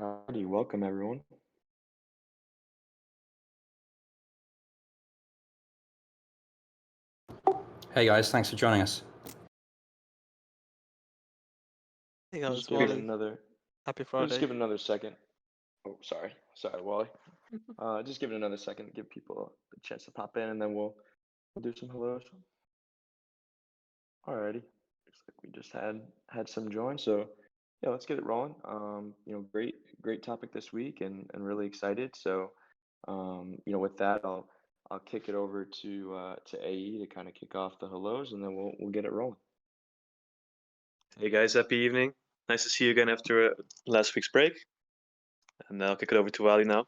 Howdy, welcome everyone. Hey guys, thanks for joining us. Hey Just guys, give it Wally. another. Happy We'll just Friday. give it another second. Oh, sorry, Wally. Just give it another second to give people a chance to pop in, and then we'll do some hellos. Alrighty. Looks like we just had some join, so yeah, let's get it rolling. Great topic this week, and really excited. So, with that, I'll kick it over to AE to kind of kick off the hellos, and then we'll get it rolling. Hey guys, happy evening. Nice to see you again after last week's break. And I'll kick it over to Wally now.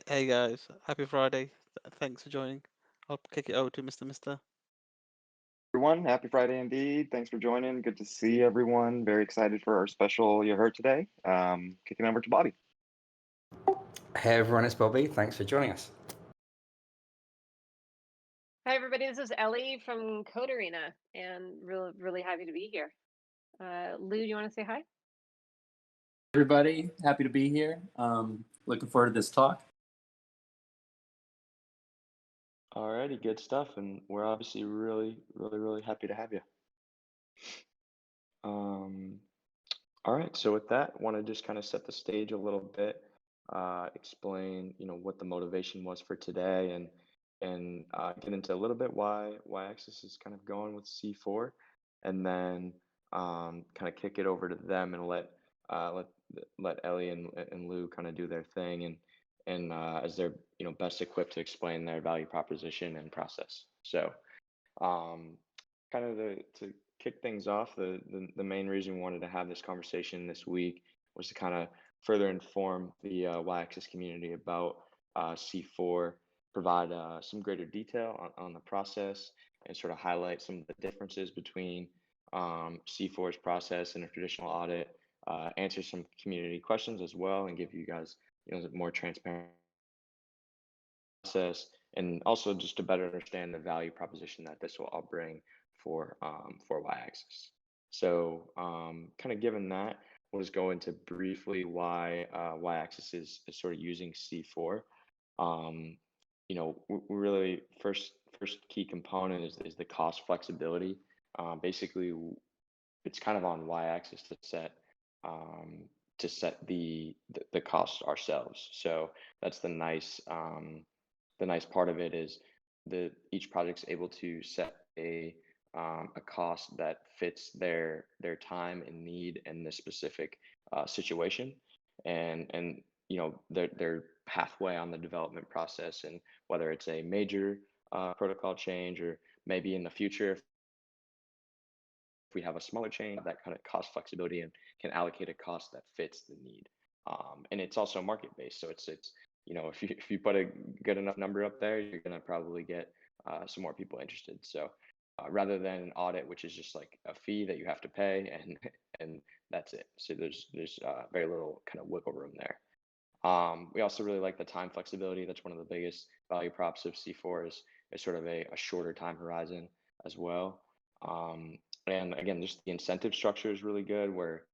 Hey guys, happy Friday. Thanks for joining. I'll kick it over to Mr. Everyone, happy Friday indeed. Thanks for joining. Good to see everyone. Very excited for our special you heard today. Kicking over to Bobby. Hey everyone, it's Bobby. Thanks for joining us. Hi everybody, this is Ellie from Code Arena, and really happy to be here. Lou, do you want to say hi? Everybody, happy to be here. Looking forward to this talk. Alrighty, good stuff, and we're obviously really happy to have you. All right, so with that, want to just kind of set the stage a little bit, explain, what the motivation was for today, and get into a little bit why yAxis is kind of going with C4, and then kind of kick it over to them and let Ellie and Lou kind of do their thing, and as they're best equipped to explain their value proposition and process. So, kind of to kick things off, the main reason we wanted to have this conversation this week was to kind of further inform the yAxis community about C4, provide some greater detail on the process, and sort of highlight some of the differences between C4's process and a traditional audit, answer some community questions as well, and give you guys more transparent process, and also just to better understand the value proposition that this will all bring for yAxis. So, kind of given that, we'll just go into briefly why yAxis is sort of using C4. Really first key component is the cost flexibility. Basically, it's kind of on yAxis to set the costs ourselves. So that's the nice part of it is each project's able to set a cost that fits their time and need and the specific situation, and they're halfway on the development process, and whether it's a major protocol change, or maybe in the future if we have a smaller chain, that kind of cost flexibility and can allocate a cost that fits the need. And it's also market based, so it's if you put a good enough number up there, you're gonna probably get some more people interested. So rather than an audit, which is just like a fee that you have to pay, and and that's it. So there's very little kind of wiggle room there. We also really like the time flexibility. That's one of the biggest value props of C4 is sort of a shorter time horizon as well. And again, just the incentive structure is really good, where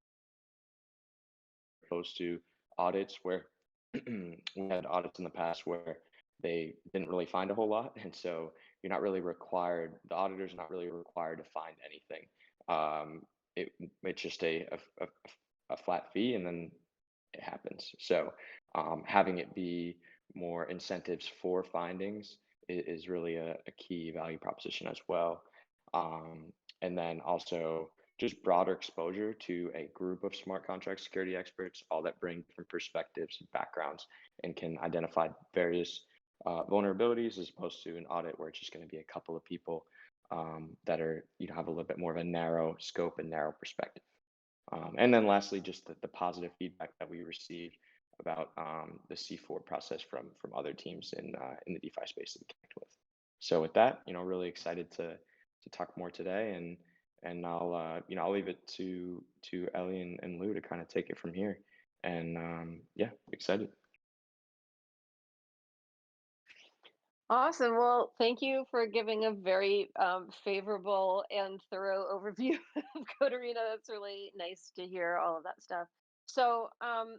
opposed to audits where we had audits in the past where they didn't really find a whole lot, and so you're not really required. The auditor's not really required to find anything. It's just a flat fee, and then it happens. So having it be more incentives for findings is really a key value proposition as well. And then also just broader exposure to a group of smart contract security experts, all that bring different perspectives and backgrounds, and can identify various vulnerabilities, as opposed to an audit where it's just going to be a couple of people that are have a little bit more of a narrow scope and narrow perspective. And then lastly, just the positive feedback that we received about the C4 process from other teams in the DeFi space that we connect with. So with that, really excited to talk more today, and I'll leave it to Ellie and Lou to kind of take it from here. And yeah, excited. Awesome. Well, thank you for giving a very favorable and thorough overview of Code Arena. That's really nice to hear all of that stuff. So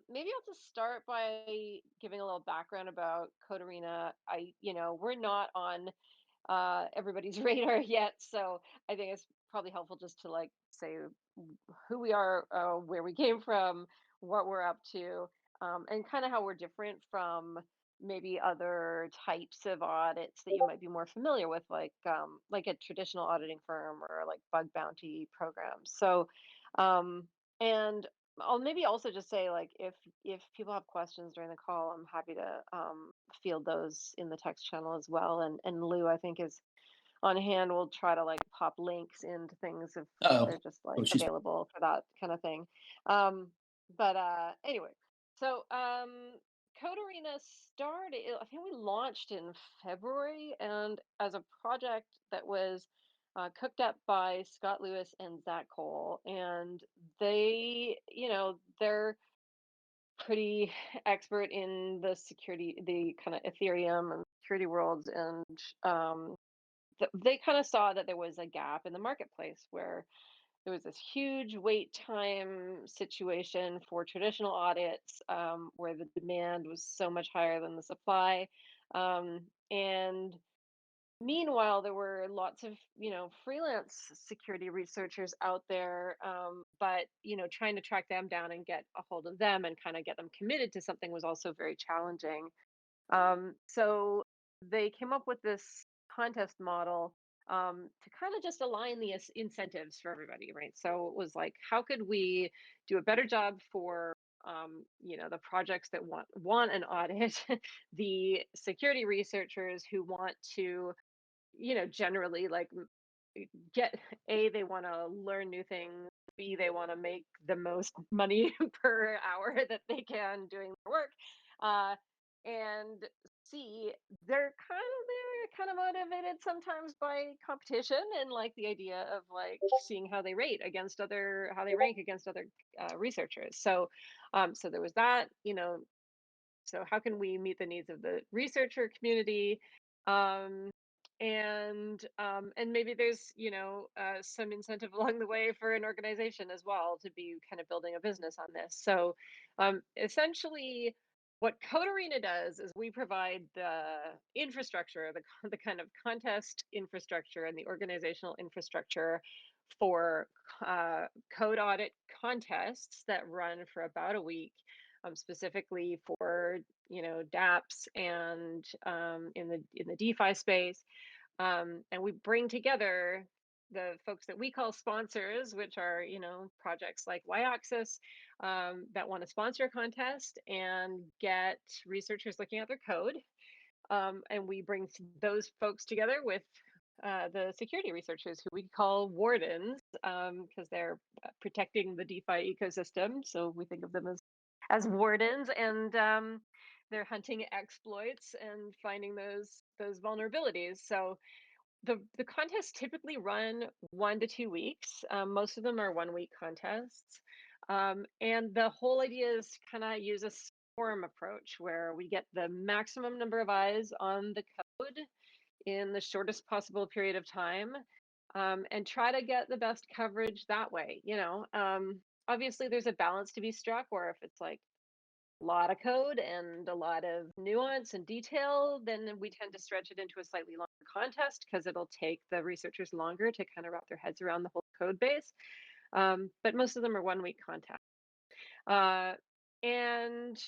maybe I'll just start by giving a little background about Code Arena. We're not on everybody's radar yet, so I think it's probably helpful just to like say who we are, where we came from, what we're up to, and kind of how we're different from maybe other types of audits that you might be more familiar with, like a traditional auditing firm or like bug bounty programs. So, and I'll maybe also just say like if people have questions during the call, I'm happy to field those in the text channel as well. And Lou, I think, is on hand. We'll try to like pop links into things if they're just like she's available for that kind of thing. But anyway, so Code Arena started, I think we launched in February, and as a project that was cooked up by Scott Lewis and Zach Cole. And they're pretty expert in the security, the kind of Ethereum and security worlds. And they kind of saw that there was a gap in the marketplace where there was this huge wait time situation for traditional audits, where the demand was so much higher than the supply. And meanwhile, there were lots of, freelance security researchers out there, but, trying to track them down and get a hold of them and kind of get them committed to something was also very challenging. So they came up with this contest model, to kind of just align the incentives for everybody, right? So it was like, how could we do a better job for the projects that want an audit, the security researchers who want to, generally like get they want to learn new things, b they want to make the most money per hour that they can doing their work, uh, and c they're kind of motivated sometimes by competition and like the idea of like seeing how they how they rank against other researchers. So there was that, so how can we meet the needs of the researcher community, um, and maybe there's some incentive along the way for an organization as well to be kind of building a business on this. So essentially what Code Arena does is we provide the infrastructure, the kind of contest infrastructure and the organizational infrastructure for code audit contests that run for about a week, specifically for dApps and in the DeFi space. And we bring together the folks that we call sponsors, which are projects like yAxis, that want to sponsor a contest and get researchers looking at their code. And we bring those folks together with the security researchers, who we call wardens, because they're protecting the DeFi ecosystem. So we think of them as wardens, and they're hunting exploits and finding those vulnerabilities. So the contests typically run 1 to 2 weeks. Most of them are 1 week contests. And the whole idea is kind of use a swarm approach where we get the maximum number of eyes on the code in the shortest possible period of time, and try to get the best coverage that way. Obviously, there's a balance to be struck where if it's like a lot of code and a lot of nuance and detail, then we tend to stretch it into a slightly longer contest because it'll take the researchers longer to kind of wrap their heads around the whole code base. But most of them are 1 week contests. And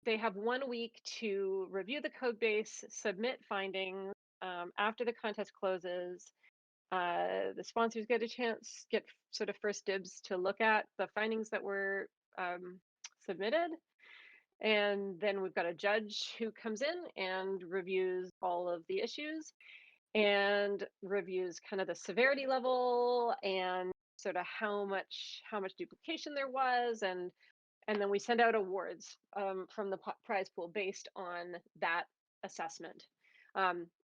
they have 1 week to review the code base, submit findings. After the contest closes, the sponsors get sort of first dibs to look at the findings that were submitted. And then we've got a judge who comes in and reviews all of the issues and reviews kind of the severity level and sort of how much duplication there was, and then we send out awards, from the prize pool based on that assessment.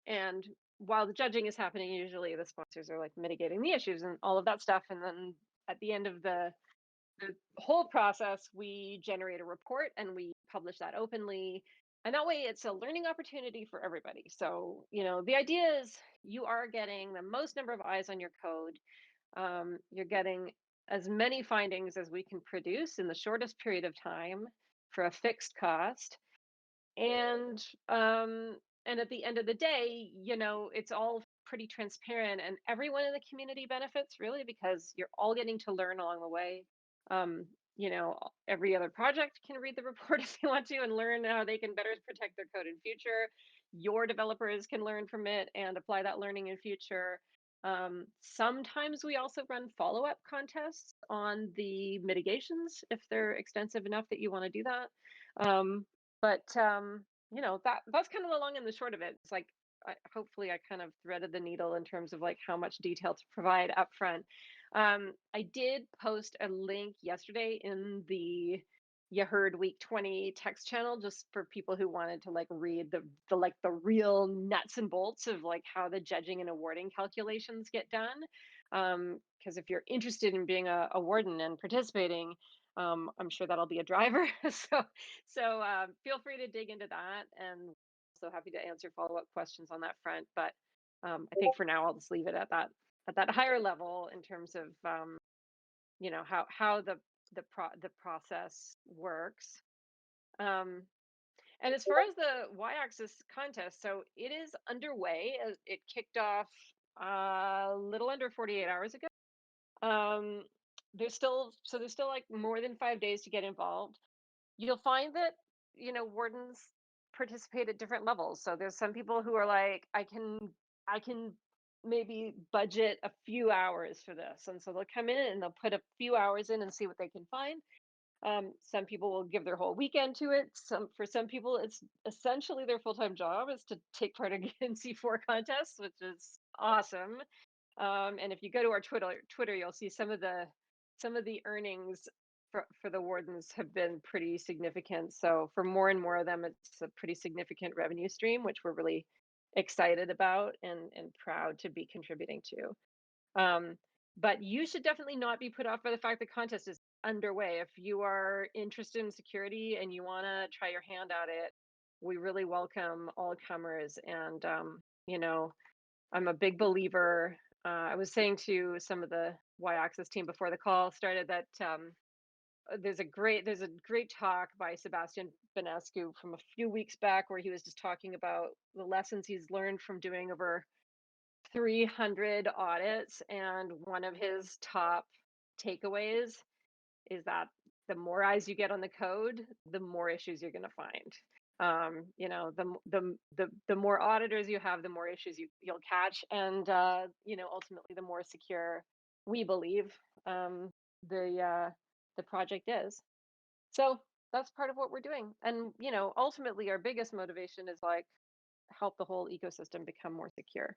And while the judging is happening, usually the sponsors are like mitigating the issues and all of that stuff. And then at the end of the whole process, we generate a report and we publish that openly. And that way it's a learning opportunity for everybody. So, the idea is you are getting the most number of eyes on your code. You're getting as many findings as we can produce in the shortest period of time for a fixed cost. And at the end of the day, it's all pretty transparent, and everyone in the community benefits, really, because you're all getting to learn along the way. Every other project can read the report if they want to and learn how they can better protect their code in future. Your developers can learn from it and apply that learning in future. Sometimes we also run follow-up contests on the mitigations if they're extensive enough that you want to do that. That's kind of the long and the short of it. It's like, hopefully I kind of threaded the needle in terms of like how much detail to provide up front. I did post a link yesterday in the You Heard Week 20 text channel, just for people who wanted to like read the real nuts and bolts of like how the judging and awarding calculations get done. Because if you're interested in being a warden and participating, I'm sure that'll be a driver. So feel free to dig into that, and so happy to answer follow-up questions on that front. But I think for now I'll just leave it at that higher level in terms of how the process works. And as far as the yAxis contest, so it is underway. It kicked off a little under 48 hours ago. There's still like more than 5 days to get involved. You'll find that wardens participate at different levels. So there's some people who are like, I can maybe budget a few hours for this, and so they'll come in and they'll put a few hours in and see what they can find. Some people will give their whole weekend to it. For some people, it's essentially their full-time job is to take part in C4 contests, which is awesome. And if you go to our Twitter, you'll see some of the earnings for the wardens have been pretty significant. So for more and more of them, it's a pretty significant revenue stream, which we're really excited about and proud to be contributing to. But you should definitely not be put off by the fact the contest is underway. If you are interested in security and you want to try your hand at it, we really welcome all comers. And I'm a big believer. I was saying to some of the yAxis team before the call started that there's a great talk by Sebastian Benescu from a few weeks back where he was just talking about the lessons he's learned from doing over 300 audits, and one of his top takeaways is that the more eyes you get on the code, the more issues you're going to find. The more auditors you have, the more issues you'll catch, and ultimately the more secure we believe the project is. So that's part of what we're doing, and ultimately our biggest motivation is like help the whole ecosystem become more secure.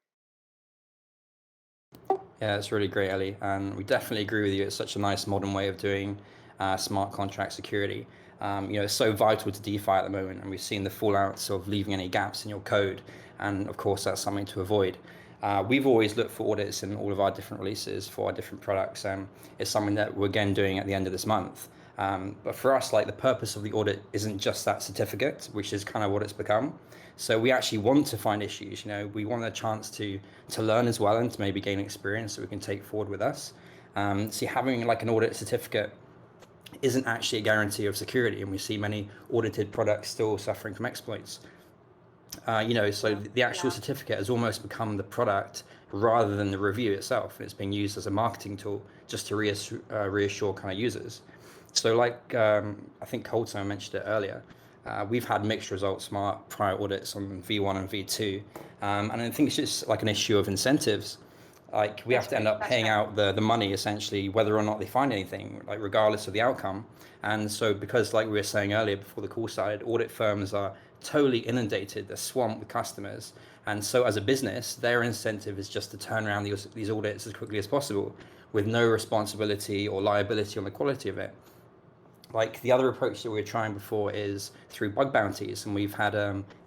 Yeah, it's really great, Ellie, and we definitely agree with you. It's such a nice modern way of doing smart contract security. It's so vital to DeFi at the moment, and we've seen the fallouts of leaving any gaps in your code, and of course that's something to avoid. We've always looked for audits in all of our different releases for our different products, and it's something that we're again doing at the end of this month. But for us, like, the purpose of the audit isn't just that certificate, which is kind of what it's become. So we actually want to find issues. We want a chance to learn as well and to maybe gain experience that we can take forward with us. See, having like an audit certificate isn't actually a guarantee of security, and we see many audited products still suffering from exploits. So the actual certificate has almost become the product rather than the review itself, and it's being used as a marketing tool just to reassure kind of users. So like I think Colton mentioned it earlier, we've had mixed results from our prior audits on V1 and V2, and I think it's just like an issue of incentives. Like we have to end up paying out the money essentially whether or not they find anything, like regardless of the outcome. And so because, like we were saying earlier before the call started, audit firms are totally inundated, they're swamped with customers, and so as a business their incentive is just to turn around these audits as quickly as possible with no responsibility or liability on the quality of it. Like the other approach that we were trying before is through bug bounties, and we've had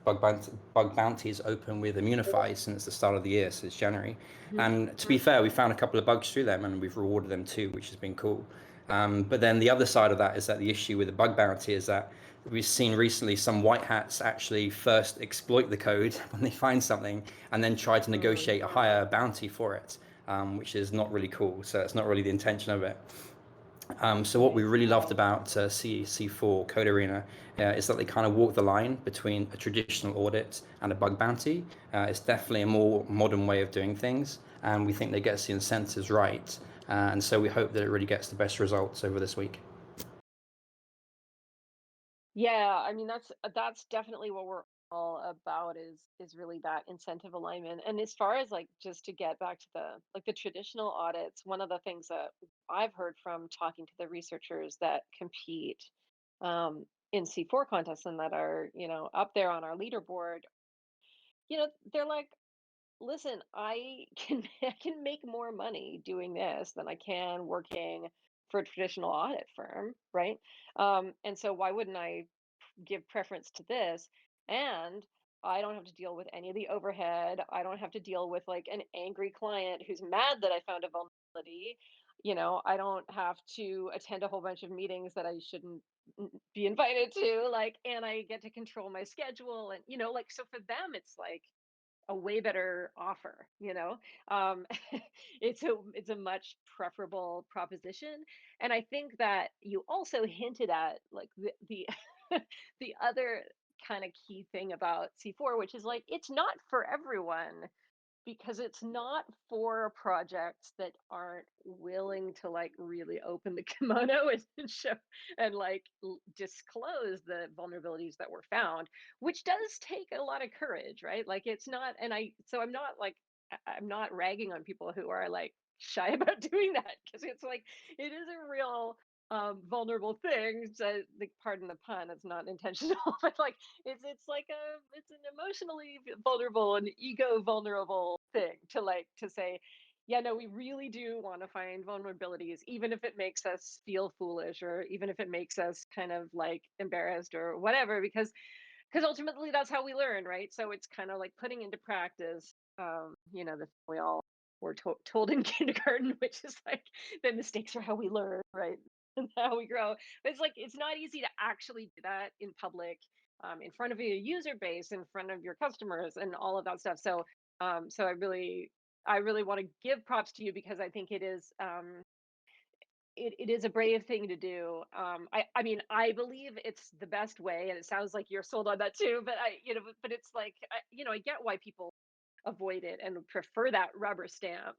bug bounties open with Immunify since the start of the year, since January. And to be fair, we found a couple of bugs through them and we've rewarded them too, which has been cool. But then the other side of that is that the issue with the bug bounty is that we've seen recently some white hats actually first exploit the code when they find something and then try to negotiate a higher bounty for it. which is not really cool. So it's not really the intention of it. So what we really loved about C4 Code Arena is that they kind of walk the line between a traditional audit and a bug bounty. It's definitely a more modern way of doing things, and we think they get the incentives right. And so we hope that it really gets the best results over this week. Yeah, I mean that's definitely what we're all about is really that incentive alignment. And as far as like just to get back to the traditional audits, one of the things that I've heard from talking to the researchers that compete in C4 contests and that are, up there on our leaderboard, they're like, listen, I can I can make more money doing this than I can working for a traditional audit firm, right? And so why wouldn't I give preference to this? And I don't have to deal with any of the overhead. I don't have to deal with like an angry client who's mad that I found a vulnerability. I don't have to attend a whole bunch of meetings that I shouldn't be invited to, like, and I get to control my schedule. And, like, so for them, it's like, a way better offer, um it's a much preferable proposition. And I think that you also hinted at like the the other kind of key thing about C4, which is like it's not for everyone, because it's not for projects that aren't willing to like really open the kimono and show and like disclose the vulnerabilities that were found, which does take a lot of courage, right? Like it's not, and I'm not like, I'm not ragging on people who are like shy about doing that, because it's like it is a real vulnerable thing. So like, pardon the pun, it's not intentional, but like it's like it's an emotionally vulnerable and ego vulnerable thing to like to say, yeah, no, we really do want to find vulnerabilities, even if it makes us feel foolish, or even if it makes us kind of like embarrassed or whatever, because ultimately that's how we learn, right? So it's kind of like putting into practice, the thing we all were told in kindergarten, which is like the mistakes are how we learn, right? And how we grow. But it's like it's not easy to actually do that in public, in front of your user base, in front of your customers, and all of that stuff. So I really want to give props to you, because I think it is a brave thing to do. I mean, I believe it's the best way, and it sounds like you're sold on that too. But but it's like, I get why people avoid it and prefer that rubber stamp.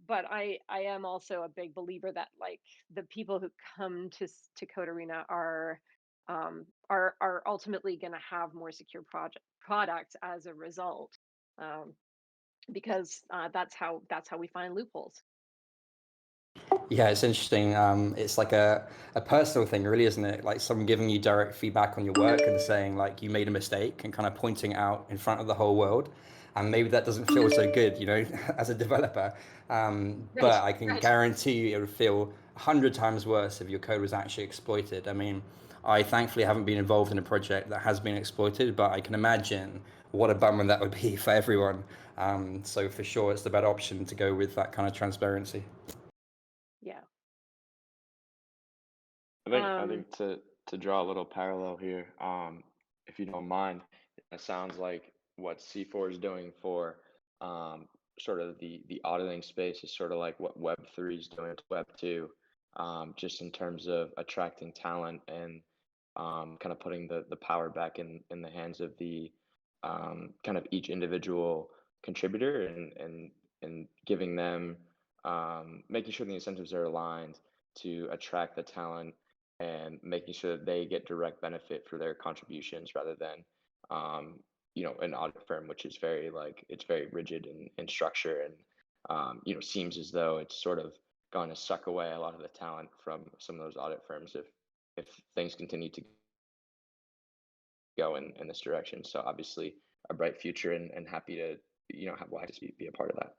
But I am also a big believer that like the people who come to Code Arena are ultimately going to have more secure products as a result, um, because that's how we find loopholes. Yeah, it's interesting. It's like a personal thing, really, isn't it? Like someone giving you direct feedback on your work and saying like you made a mistake and kind of pointing it out in front of the whole world. And maybe that doesn't feel so good, as a developer. Right, But I can right. guarantee you it would feel 100 times worse if your code was actually exploited. I mean, I thankfully haven't been involved in a project that has been exploited, but I can imagine what a bummer that would be for everyone. So for sure, it's the better option to go with that kind of transparency. Yeah. I think to draw a little parallel here, if you don't mind, it sounds like what C4 is doing for sort of the auditing space is sort of like what Web3 is doing to Web2, just in terms of attracting talent and kind of putting the power back in the hands of the kind of each individual contributor, and giving them, making sure the incentives are aligned to attract the talent, and making sure that they get direct benefit for their contributions, rather than an audit firm, which is very like it's very rigid in structure, and seems as though it's sort of going to suck away a lot of the talent from some of those audit firms if things continue to go in this direction. So obviously a bright future, and happy to have yAxis be a part of that.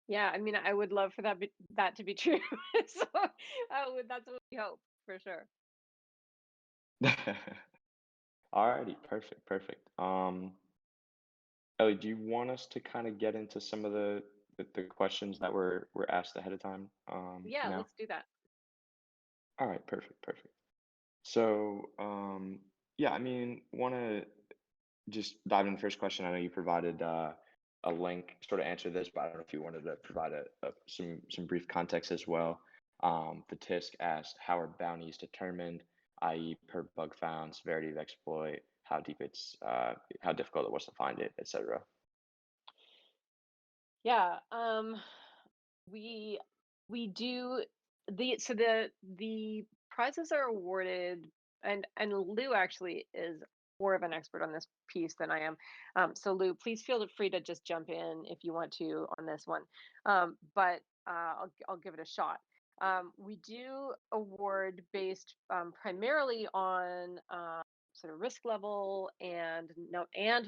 Yeah, I mean, I would love for that to be true. So that's what we hope, for sure. Alrighty, perfect. Ellie, do you want us to kind of get into some of the questions that were asked ahead of time? Yeah, Now? let's do that. All right, perfect. So, yeah, I mean, want to just diving in the first question, I know you provided a link sort of answer this, but I don't know if you wanted to provide some brief context as well. The TISC asked, how are bounties determined, i.e. per bug found, severity of exploit, how difficult it was to find it, etc. Yeah, we do the prizes are awarded, and Lou actually is more of an expert on this piece than I am. So Lou, please feel free to just jump in if you want to on this one. But I'll give it a shot. We do award based primarily on sort of risk level and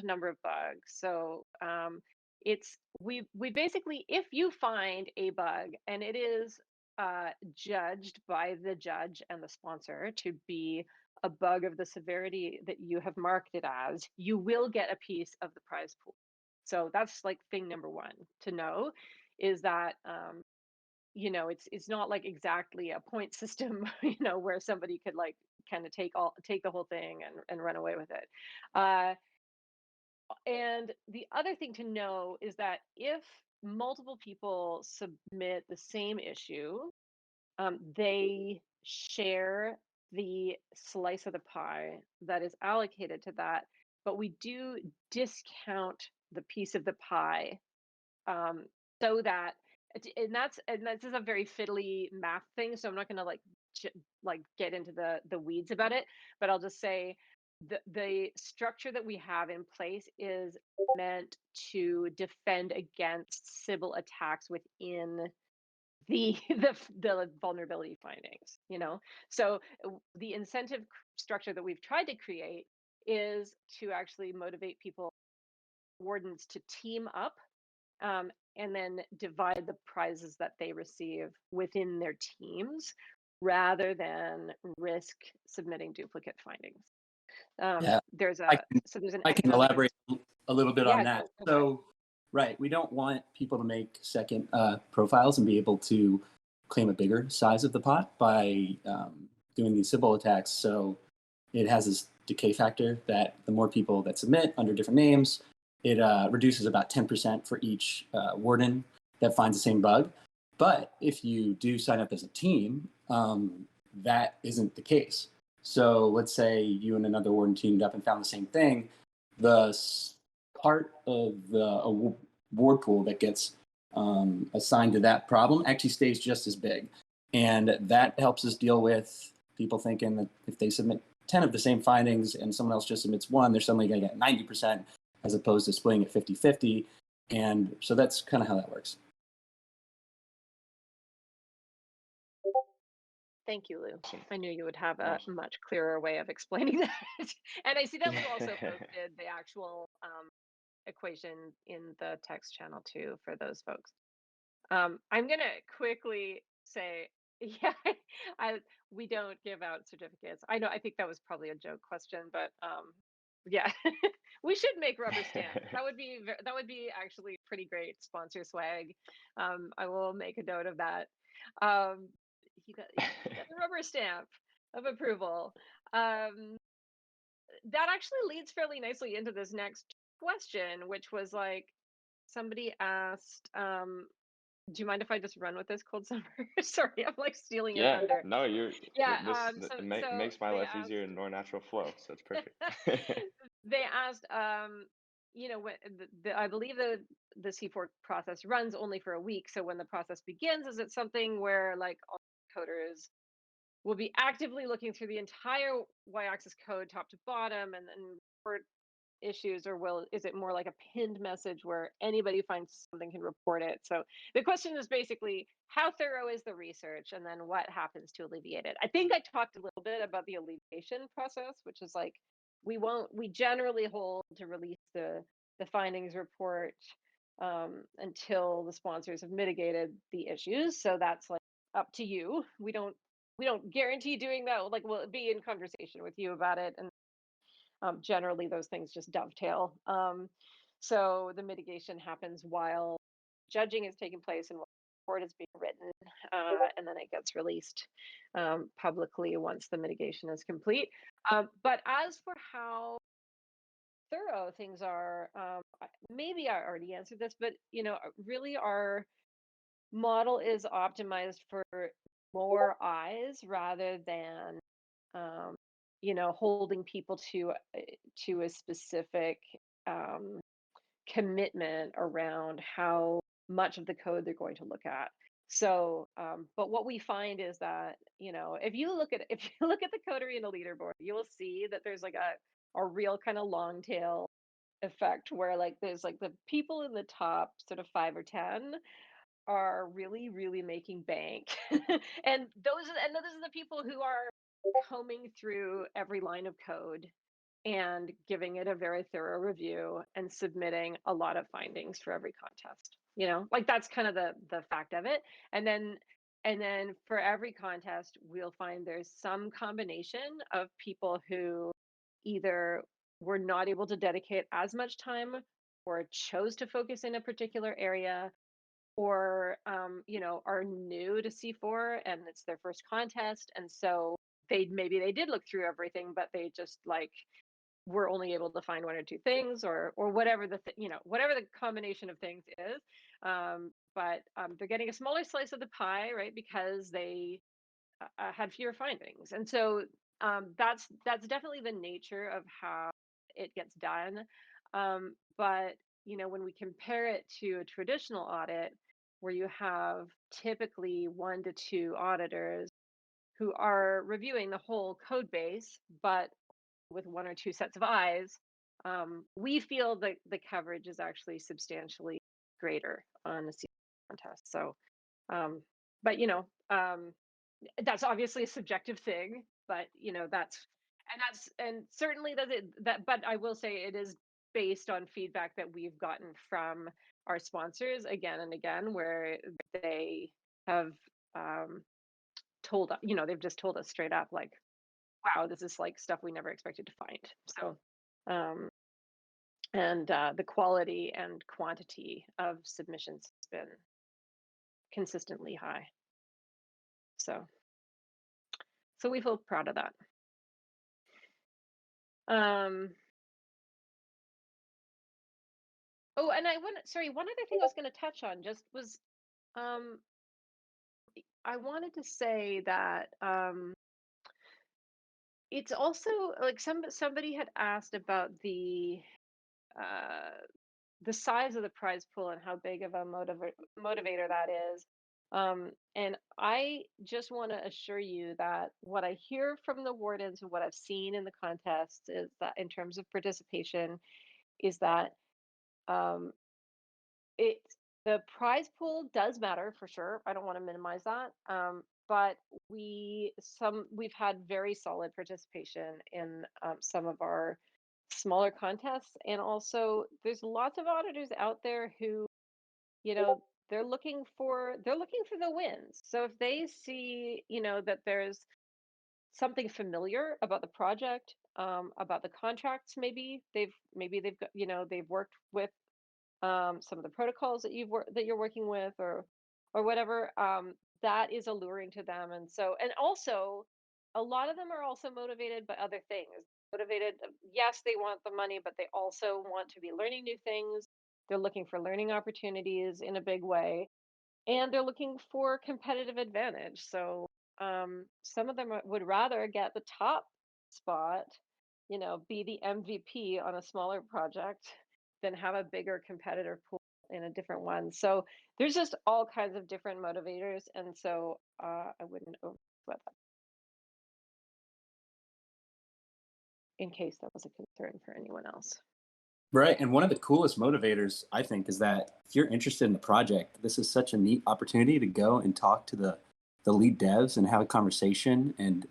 number of bugs. So it's we basically, if you find a bug and it is judged by the judge and the sponsor to be a bug of the severity that you have marked it as, you will get a piece of the prize pool. So that's like thing number one to know, is that it's not like exactly a point system, where somebody could like kind of take the whole thing and run away with it. And the other thing to know is that if multiple people submit the same issue, they share the slice of the pie that is allocated to that, but we do discount the piece of the pie, so that and this is a very fiddly math thing, so I'm not going to like get into the weeds about it, but I'll just say the structure that we have in place is meant to defend against Sybil attacks within the vulnerability findings. So the incentive structure that we've tried to create is to actually motivate people, wardens, to team up, and then divide the prizes that they receive within their teams rather than risk submitting duplicate findings. Yeah, There's I can, there's an I can economic. elaborate a little bit on Yeah, that. go for it. So, right, we don't want people to make second profiles and be able to claim a bigger size of the pot by doing these Sybil attacks. So it has this decay factor that the more people that submit under different names, it reduces about 10% for each warden that finds the same bug. But if you do sign up as a team, that isn't the case. So let's say you and another warden teamed up and found the same thing. The part of the ward pool that gets assigned to that problem actually stays just as big. And that helps us deal with people thinking that if they submit 10 of the same findings and someone else just submits one, they're suddenly going to get 90% as opposed to splitting it 50-50. And so that's kind of how that works. Thank you, Lou. I knew you would have a much clearer way of explaining that. And I see that Lou also posted the actual equation in the text channel too for those folks. I'm gonna quickly say, yeah, we don't give out certificates. I know, I think that was probably a joke question, but yeah, we should make rubber stamps. That would be actually pretty great sponsor swag. I will make a note of that. You got the rubber stamp of approval. That actually leads fairly nicely into this next question, which was like, somebody asked, do you mind if I just run with this, Cold Summer? Sorry, I'm like stealing your Yeah, thunder. no, Yeah, makes my life easier and more natural flow, so it's perfect. They asked, when I believe the C4 process runs only for a week. So when the process begins, is it something where like all coders will be actively looking through the entire yAxis code top to bottom and then report issues, or is it more like a pinned message where anybody who finds something can report it? So the question is basically, how thorough is the research, and then what happens to alleviate it? I think I talked a little bit about the alleviation process, which is like, we generally hold to release the findings report until the sponsors have mitigated the issues. So that's like up to you. We don't guarantee doing that. Like, we'll be in conversation with you about it, and generally those things just dovetail. So the mitigation happens while judging is taking place and while the report is being written, and then it gets released publicly once the mitigation is complete. But as for how thorough things are, maybe I already answered this, but really our model is optimized for more eyes rather than holding people to a specific um, commitment around how much of the code they're going to look at. So, but what we find is that if you look at the Code Arena leaderboard, you will see that there's like a real kind of long tail effect where like there's like the people in the top sort of 5 or 10 are really really making bank, and those are the people who are combing through every line of code and giving it a very thorough review and submitting a lot of findings for every contest. Like that's kind of the fact of it. And then for every contest, we'll find there's some combination of people who either were not able to dedicate as much time or chose to focus in a particular area, or are new to C4 and it's their first contest, and so they did look through everything, but they just like were only able to find one or two things, or whatever whatever the combination of things is. But they're getting a smaller slice of the pie, right? Because they had fewer findings, and so that's definitely the nature of how it gets done. But when we compare it to a traditional audit, where you have typically 1 to 2 auditors who are reviewing the whole code base, but with 1 or 2 sets of eyes, we feel that the coverage is actually substantially greater on the contest. So, but that's obviously a subjective thing, but and certainly that. But I will say it is based on feedback that we've gotten from our sponsors again and again, where they have told us, they've just told us straight up, like, wow, this is like stuff we never expected to find. So, and the quality and quantity of submissions has been consistently high. So we feel proud of that. Oh, and one other thing I was going to touch on just was, I wanted to say that it's also like somebody had asked about the size of the prize pool and how big of a motivator that is. And I just want to assure you that what I hear from the wardens and what I've seen in the contests is that in terms of participation, is that um, the prize pool does matter for sure. I don't want to minimize that. But we've had very solid participation in some of our smaller contests, and also there's lots of auditors out there who, they're looking for the wins. So if they see, that there's something familiar about the project, about the contracts, maybe they've got, they've worked with some of the protocols that that you're working with, or whatever, that is alluring to them. And also a lot of them are also motivated by other things. Motivated, yes, they want the money, but they also want to be learning new things. They're looking for learning opportunities in a big way, and they're looking for competitive advantage. So some of them would rather get the top spot, be the MVP on a smaller project, than have a bigger competitor pool in a different one. So there's just all kinds of different motivators, and so I wouldn't oversweat that, in case that was a concern for anyone else. Right. And one of the coolest motivators, I think, is that if you're interested in the project, this is such a neat opportunity to go and talk to the lead devs and have a conversation. And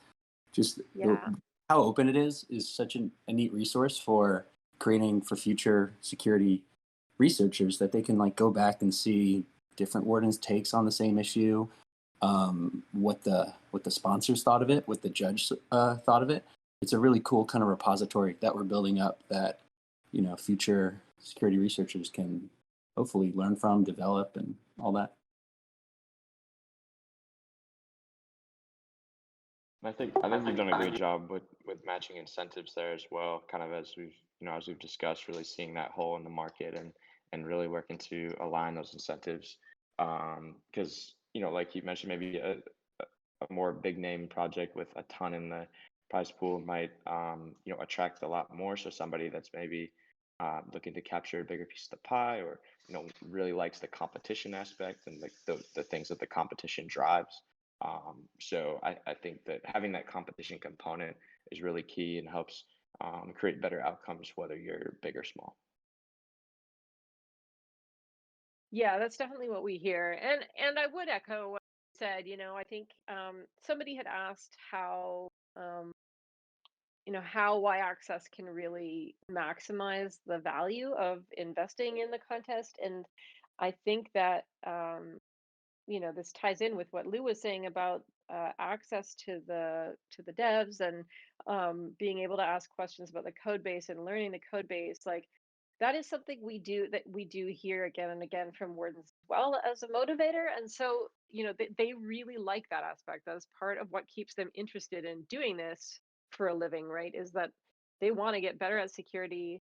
just how open it is such a neat resource for creating for future security researchers, that they can like go back and see different wardens' takes on the same issue, what the sponsors thought of it, what the judge thought of it. It's a really cool kind of repository that we're building up that future security researchers can hopefully learn from, develop, and all that. I think you've done a great job with matching incentives there as well, kind of as we've as we've discussed, really seeing that hole in the market and really working to align those incentives. Because, like you mentioned, maybe a more big name project with a ton in the prize pool might, attract a lot more. So somebody that's maybe looking to capture a bigger piece of the pie, or really likes the competition aspect and the things that the competition drives. So I think that having that competition component is really key and helps create better outcomes, whether you're big or small. Yeah, that's definitely what we hear. And I would echo what you said. I think somebody had asked um, how y-access can really maximize the value of investing in the contest. And I think that this ties in with what Lou was saying about access to the devs, and being able to ask questions about the code base and learning the code base. Like, that is something we do hear again and again from wardens as well as a motivator. And so they really like that aspect. That is part of what keeps them interested in doing this for a living, right? Is that they want to get better at security.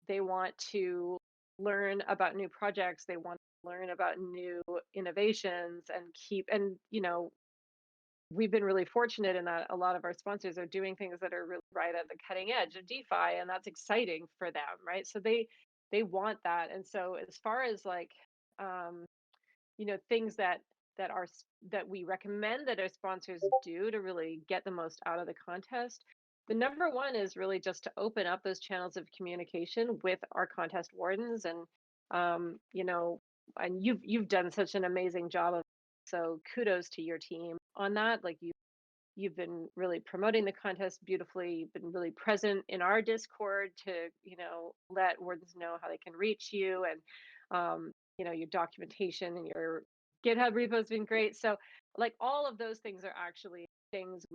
They want to learn about new projects. They want to learn about new innovations and we've been really fortunate in that a lot of our sponsors are doing things that are really right at the cutting edge of DeFi, and that's exciting for them, right? So they want that. And so as far as like um, things that we recommend that our sponsors do to really get the most out of the contest, the number one is really just to open up those channels of communication with our contest wardens. And and you've done such an amazing job of, so kudos to your team on that. Like, you've been really promoting the contest beautifully. You've been really present in our Discord to let wardens know how they can reach you. And your documentation and your GitHub repo has been great. So, like, all of those things are actually things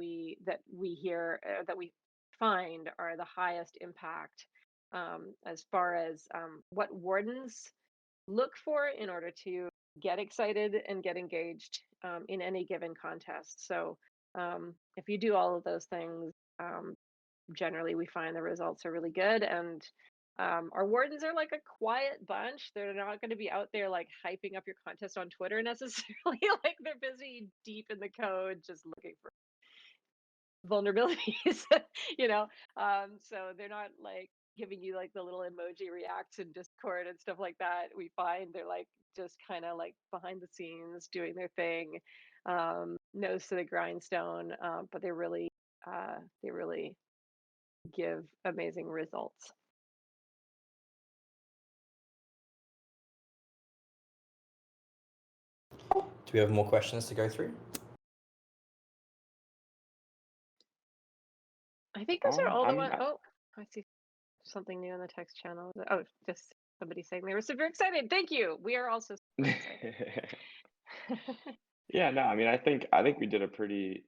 that we hear, that we find are the highest impact, as far as what wardens look for in order to get excited and get engaged in any given contest. So if you do all of those things, generally we find the results are really good. And our wardens are like a quiet bunch. They're not going to be out there like hyping up your contest on Twitter necessarily. Like, they're busy deep in the code, just looking for vulnerabilities. So they're not like giving you like the little emoji reacts in Discord and stuff like that. We find they're like just kind of like behind the scenes doing their thing, nose to the grindstone, but they really give amazing results. Do we have more questions to go through? I think those are all the I'm ones. Oh, I see something new in the text channel. Oh, just somebody saying they were super excited. Thank you. We are also super excited. Yeah, no, I mean, I think we did a pretty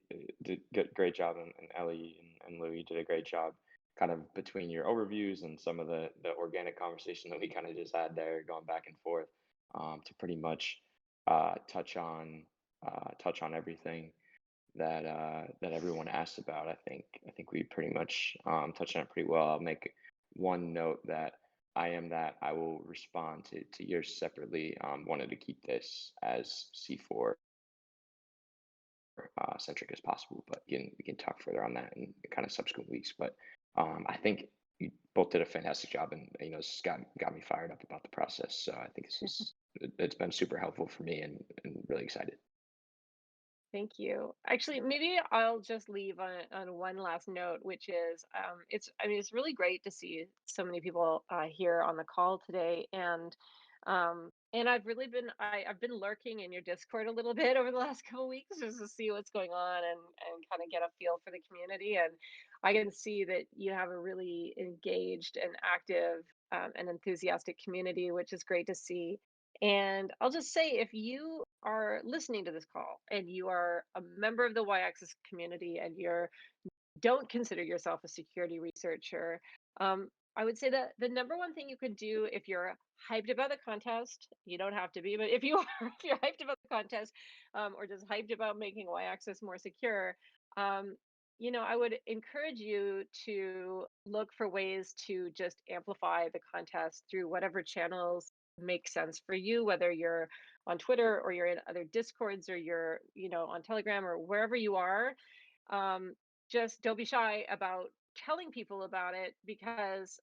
great job, and Ellie and Louie did a great job, kind of between your overviews and some of the organic conversation that we kind of just had there, going back and forth, to pretty much touch on everything that everyone asked about. I think we pretty much touched on it pretty well. I'll make one note that I will respond to yours separately. Wanted to keep this as C4 centric as possible, but we can talk further on that in kind of subsequent weeks. But I think you both did a fantastic job, and it's got me fired up about the process. So I think it's been super helpful for me, and really excited. Thank you. Actually, maybe I'll just leave on one last note, which is it's really great to see so many people here on the call today. And I've been lurking in your Discord a little bit over the last couple weeks, just to see what's going on and kind of get a feel for the community. And I can see that you have a really engaged and active and enthusiastic community, which is great to see. And I'll just say, if you are listening to this call and you are a member of the y-axis community and don't consider yourself a security researcher, I would say that the number one thing you could do, if you're hyped about the contest, you don't have to be, but if you are, if you're hyped about the contest, or just hyped about making y-axis more secure, um, I would encourage you to look for ways to just amplify the contest through whatever channels make sense for you, whether you're on Twitter or you're in other Discords or you're, on Telegram or wherever you are. Just don't be shy about telling people about it because,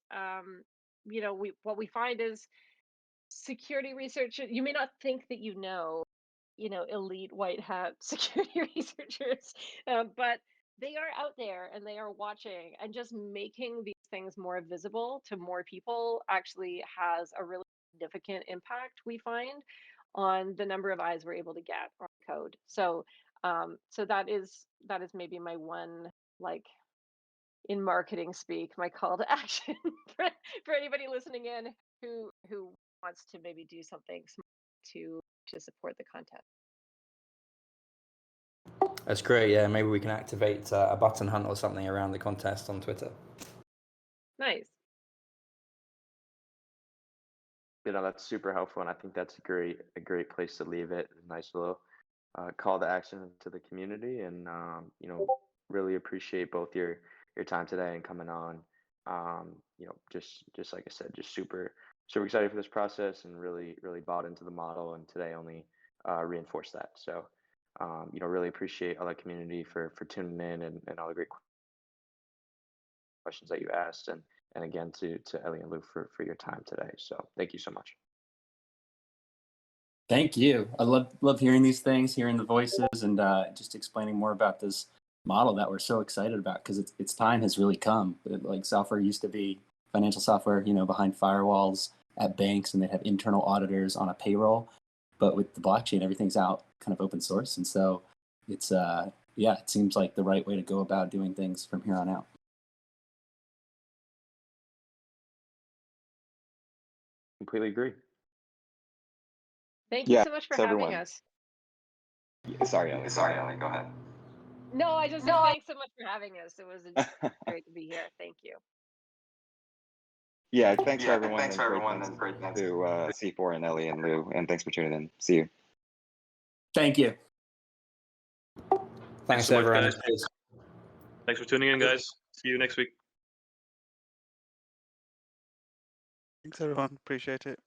what we find is security research. You may not think that elite white hat security researchers, but they are out there and they are watching, and just making these things more visible to more people actually has a really significant impact, we find, on the number of eyes we're able to get on code. So that is maybe my one, like, in marketing speak, my call to action for anybody listening in who wants to maybe do something smart to support the content. That's great. Yeah, maybe we can activate a button hunt or something around the contest on Twitter. Nice. That's super helpful, and I think that's a great place to leave it. A nice little call to action to the community, and really appreciate both your time today and coming on. Just like I said, just super excited for this process, and really bought into the model, and today only reinforced that. So really appreciate all the community for tuning in, and all the great questions that you asked, and again to Ellie and Lou for your time today. So thank you so much. Thank you. I love hearing these things, hearing the voices, and just explaining more about this model that we're so excited about, because its time has really come. Like, software used to be financial software, behind firewalls at banks, and they'd have internal auditors on a payroll. But with the blockchain, everything's out kind of open source, and so it's it seems like the right way to go about doing things from here on out. Completely agree. Thank you so much for having everyone. us. Sorry, Ellie, go ahead. No, I just said thanks so much for having us. It was great to be here. Thank you. Yeah, thanks for everyone. Thanks to C4 and Ellie and Lou, and thanks for tuning in. See you. Thank you. Thanks so much, everyone. guys. Thanks for tuning in, guys. See you next week. Thanks, everyone. Appreciate it.